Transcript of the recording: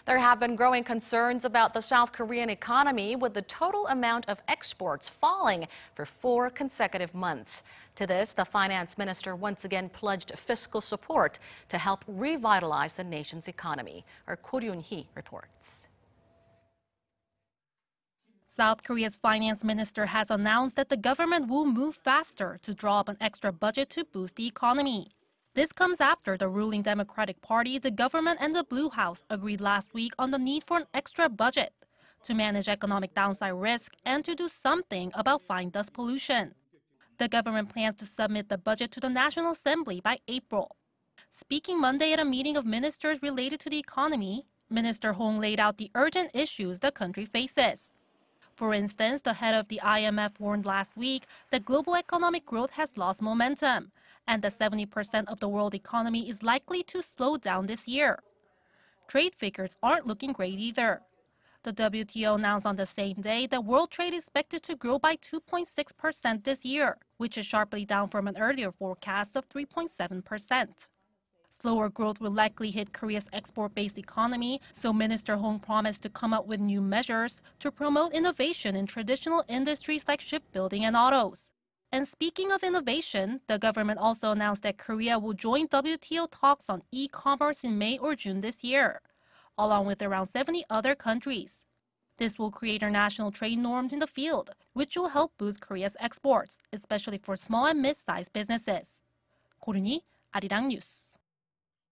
There have been growing concerns about the South Korean economy, with the total amount of exports falling for 4 consecutive months. To this, the finance minister once again pledged fiscal support to help revitalize the nation's economy. Our Ko Roonhee reports. South Korea's finance minister has announced that the government will move faster to draw up an extra budget to boost the economy. This comes after the ruling Democratic Party, the government, and the Blue House agreed last week on the need for an extra budget to manage economic downside risk and to do something about fine dust pollution. The government plans to submit the budget to the National Assembly by April. Speaking Monday at a meeting of ministers related to the economy, Minister Hong laid out the urgent issues the country faces. For instance, the head of the IMF warned last week that global economic growth has lost momentum and that 70% of the world economy is likely to slow down this year. Trade figures aren't looking great either. The WTO announced on the same day that world trade is expected to grow by 2.6% this year, which is sharply down from an earlier forecast of 3.7%. Slower growth will likely hit Korea's export-based economy, so Minister Hong promised to come up with new measures to promote innovation in traditional industries like shipbuilding and autos. And speaking of innovation, the government also announced that Korea will join WTO talks on e-commerce in May or June this year, along with around 70 other countries. This will create international trade norms in the field, which will help boost Korea's exports, especially for small and mid-sized businesses. Ko Roonhee, Arirang News.